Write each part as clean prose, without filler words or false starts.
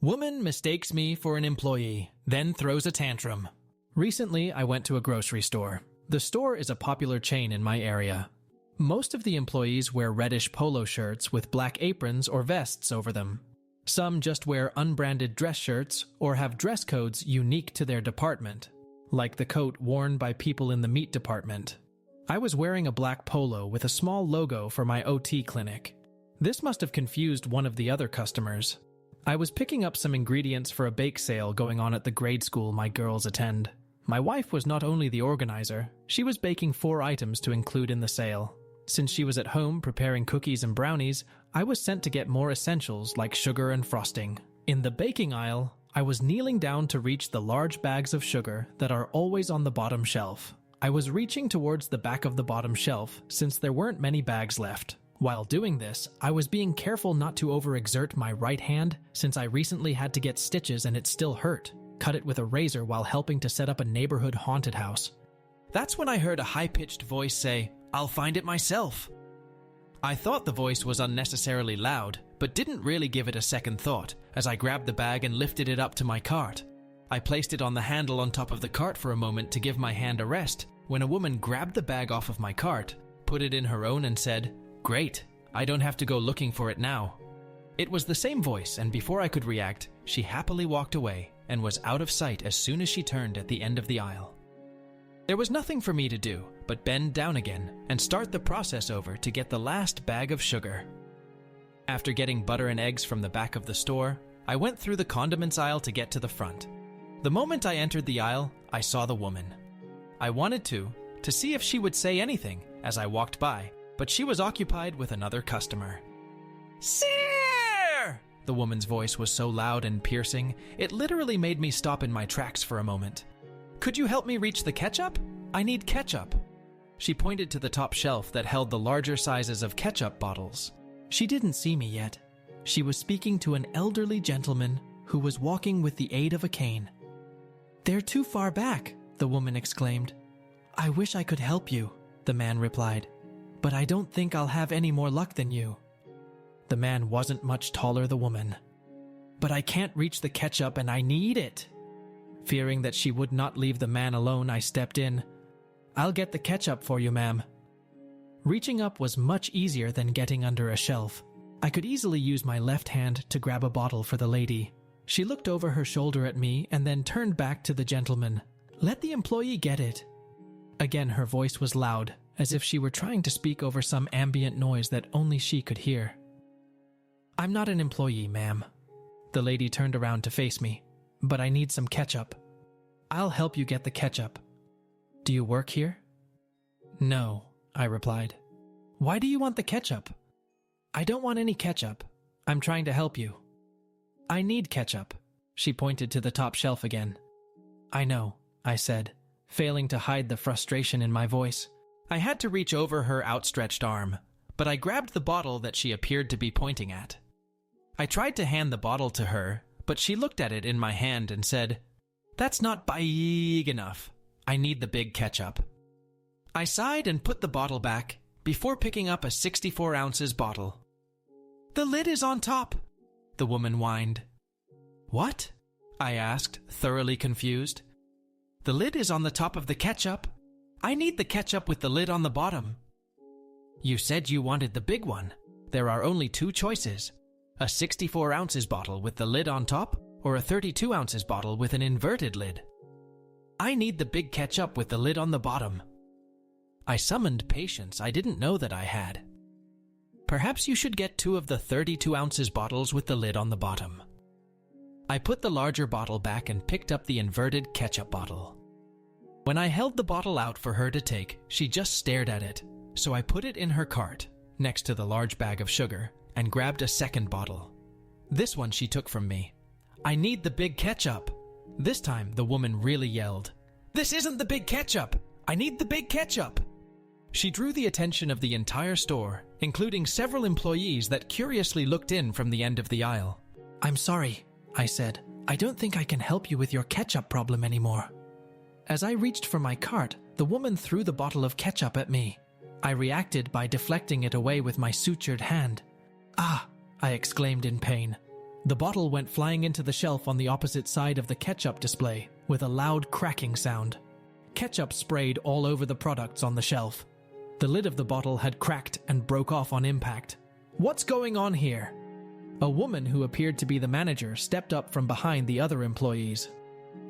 Woman mistakes me for an employee, then throws a tantrum. Recently, I went to a grocery store. The store is a popular chain in my area. Most of the employees wear reddish polo shirts with black aprons or vests over them. Some just wear unbranded dress shirts or have dress codes unique to their department, like the coat worn by people in the meat department. I was wearing a black polo with a small logo for my OT clinic. This must have confused one of the other customers. I was picking up some ingredients for a bake sale going on at the grade school my girls attend. My wife was not only the organizer, she was baking 4 items to include in the sale. Since she was at home preparing cookies and brownies, I was sent to get more essentials like sugar and frosting. In the baking aisle, I was kneeling down to reach the large bags of sugar that are always on the bottom shelf. I was reaching towards the back of the bottom shelf since there weren't many bags left. While doing this, I was being careful not to overexert my right hand since I recently had to get stitches and it still hurt. Cut it with a razor while helping to set up a neighborhood haunted house. That's when I heard a high-pitched voice say, "I'll find it myself." I thought the voice was unnecessarily loud, but didn't really give it a second thought as I grabbed the bag and lifted it up to my cart. I placed it on the handle on top of the cart for a moment to give my hand a rest when a woman grabbed the bag off of my cart, put it in her own and said, "Great, I don't have to go looking for it now." It was the same voice, and before I could react, she happily walked away and was out of sight as soon as she turned at the end of the aisle. There was nothing for me to do but bend down again and start the process over to get the last bag of sugar. After getting butter and eggs from the back of the store, I went through the condiments aisle to get to the front. The moment I entered the aisle, I saw the woman. I wanted to see if she would say anything as I walked by, but she was occupied with another customer. "Sir!" The woman's voice was so loud and piercing, it literally made me stop in my tracks for a moment. "Could you help me reach the ketchup? I need ketchup." She pointed to the top shelf that held the larger sizes of ketchup bottles. She didn't see me yet. She was speaking to an elderly gentleman who was walking with the aid of a cane. "They're too far back," the woman exclaimed. "I wish I could help you," the man replied, "but I don't think I'll have any more luck than you." The man wasn't much taller than the woman. "But I can't reach the ketchup and I need it." Fearing that she would not leave the man alone, I stepped in. "I'll get the ketchup for you, ma'am." Reaching up was much easier than getting under a shelf. I could easily use my left hand to grab a bottle for the lady. She looked over her shoulder at me and then turned back to the gentleman. "Let the employee get it." Again, her voice was loud, as if she were trying to speak over some ambient noise that only she could hear. "I'm not an employee, ma'am." The lady turned around to face me. "But I need some ketchup." "I'll help you get the ketchup." "Do you work here?" "No," I replied. "Why do you want the ketchup?" "I don't want any ketchup. I'm trying to help you." "I need ketchup." She pointed to the top shelf again. "I know," I said, failing to hide the frustration in my voice. I had to reach over her outstretched arm, but I grabbed the bottle that she appeared to be pointing at. I tried to hand the bottle to her, but she looked at it in my hand and said, "That's not big enough. I need the big ketchup." I sighed and put the bottle back before picking up a 64 ounces bottle. "The lid is on top," the woman whined. "What?" I asked, thoroughly confused. "The lid is on the top of the ketchup. I need the ketchup with the lid on the bottom." "You said you wanted the big one. There are only 2 choices. A 64 ounces bottle with the lid on top, or a 32 ounces bottle with an inverted lid." "I need the big ketchup with the lid on the bottom." I summoned patience I didn't know that I had. "Perhaps you should get 2 of the 32 ounces bottles with the lid on the bottom." I put the larger bottle back and picked up the inverted ketchup bottle. When I held the bottle out for her to take, she just stared at it, so I put it in her cart, next to the large bag of sugar, and grabbed a second bottle. This one she took from me. "I need the big ketchup." This time, the woman really yelled, "This isn't the big ketchup! I need the big ketchup!" She drew the attention of the entire store, including several employees that curiously looked in from the end of the aisle. "I'm sorry," I said. "I don't think I can help you with your ketchup problem anymore." As I reached for my cart, the woman threw the bottle of ketchup at me. I reacted by deflecting it away with my sutured hand. "Ah!" I exclaimed in pain. The bottle went flying into the shelf on the opposite side of the ketchup display with a loud cracking sound. Ketchup sprayed all over the products on the shelf. The lid of the bottle had cracked and broke off on impact. "What's going on here?" A woman who appeared to be the manager stepped up from behind the other employees.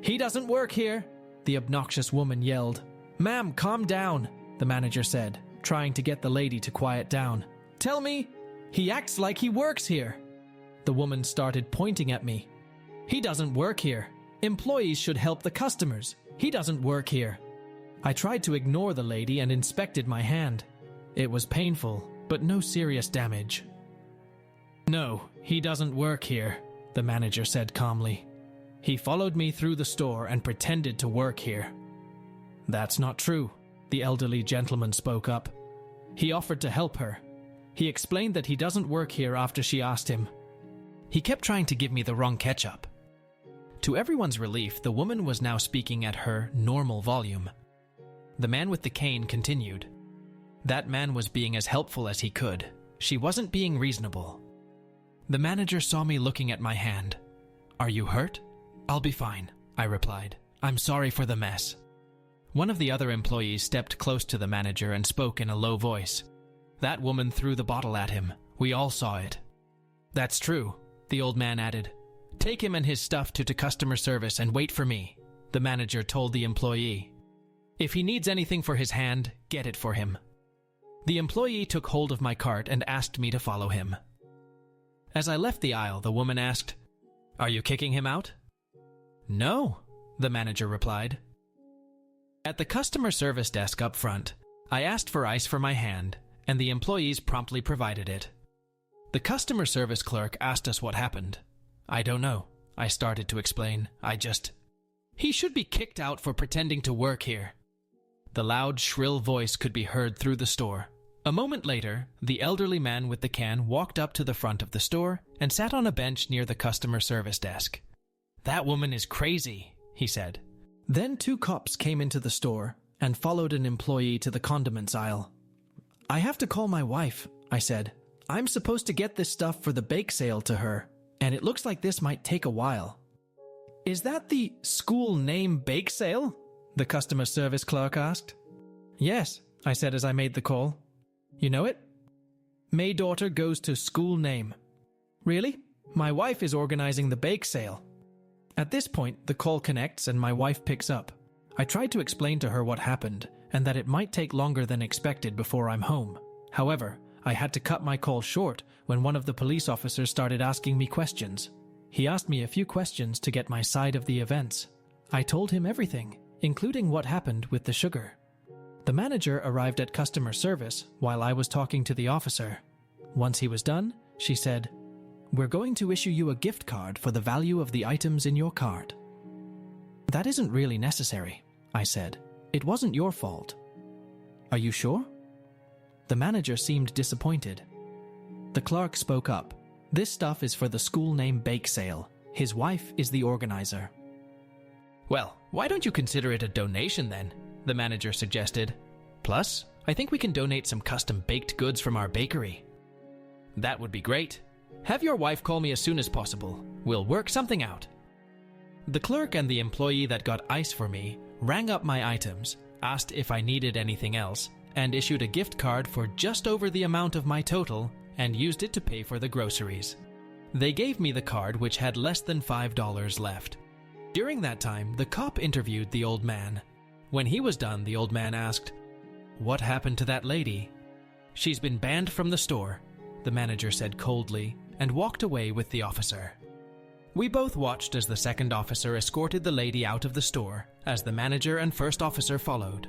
"He doesn't work here," the obnoxious woman yelled. "Ma'am, calm down," the manager said, trying to get the lady to quiet down. "Tell me, he acts like he works here." The woman started pointing at me. "He doesn't work here. Employees should help the customers. He doesn't work here." I tried to ignore the lady and inspected my hand. It was painful, but no serious damage. "No, he doesn't work here," the manager said calmly. "He followed me through the store and pretended to work here." "That's not true," the elderly gentleman spoke up. "He offered to help her. He explained that he doesn't work here after she asked him. He kept trying to give me the wrong ketchup." To everyone's relief, the woman was now speaking at her normal volume. The man with the cane continued. "That man was being as helpful as he could. She wasn't being reasonable." The manager saw me looking at my hand. "Are you hurt?" "I'll be fine," I replied. "I'm sorry for the mess." One of the other employees stepped close to the manager and spoke in a low voice. "That woman threw the bottle at him. We all saw it." "That's true," the old man added. "Take him and his stuff to customer service and wait for me," the manager told the employee. "If he needs anything for his hand, get it for him." The employee took hold of my cart and asked me to follow him. As I left the aisle, the woman asked, "Are you kicking him out?" "No," the manager replied. At the customer service desk up front, I asked for ice for my hand, and the employees promptly provided it. The customer service clerk asked us what happened. "I don't know," I started to explain. "He should be kicked out for pretending to work here." The loud, shrill voice could be heard through the store. A moment later, the elderly man with the can walked up to the front of the store and sat on a bench near the customer service desk. "That woman is crazy," he said. Then 2 cops came into the store and followed an employee to the condiments aisle. "I have to call my wife," I said. "I'm supposed to get this stuff for the bake sale to her, and it looks like this might take a while." "Is that the school name bake sale?" the customer service clerk asked. "Yes," I said as I made the call. "You know it?" "May daughter goes to school name." "Really? My wife is organizing the bake sale." At this point, the call connects and my wife picks up. I tried to explain to her what happened and that it might take longer than expected before I'm home. However, I had to cut my call short when one of the police officers started asking me questions. He asked me a few questions to get my side of the events. I told him everything, including what happened with the sugar. The manager arrived at customer service while I was talking to the officer. Once he was done, she said, "We're going to issue you a gift card for the value of the items in your cart." "That isn't really necessary," I said. "It wasn't your fault." "Are you sure?" The manager seemed disappointed. The clerk spoke up. "This stuff is for the school name bake sale. His wife is the organizer." "Well, why don't you consider it a donation then?" the manager suggested. "Plus, I think we can donate some custom baked goods from our bakery." "That would be great. Have your wife call me as soon as possible. We'll work something out." The clerk and the employee that got ice for me rang up my items, asked if I needed anything else, and issued a gift card for just over the amount of my total and used it to pay for the groceries. They gave me the card, which had less than $5 left. During that time, the cop interviewed the old man. When he was done, the old man asked, "What happened to that lady?" "She's been banned from the store," the manager said coldly, and walked away with the officer. We both watched as the second officer escorted the lady out of the store, as the manager and first officer followed.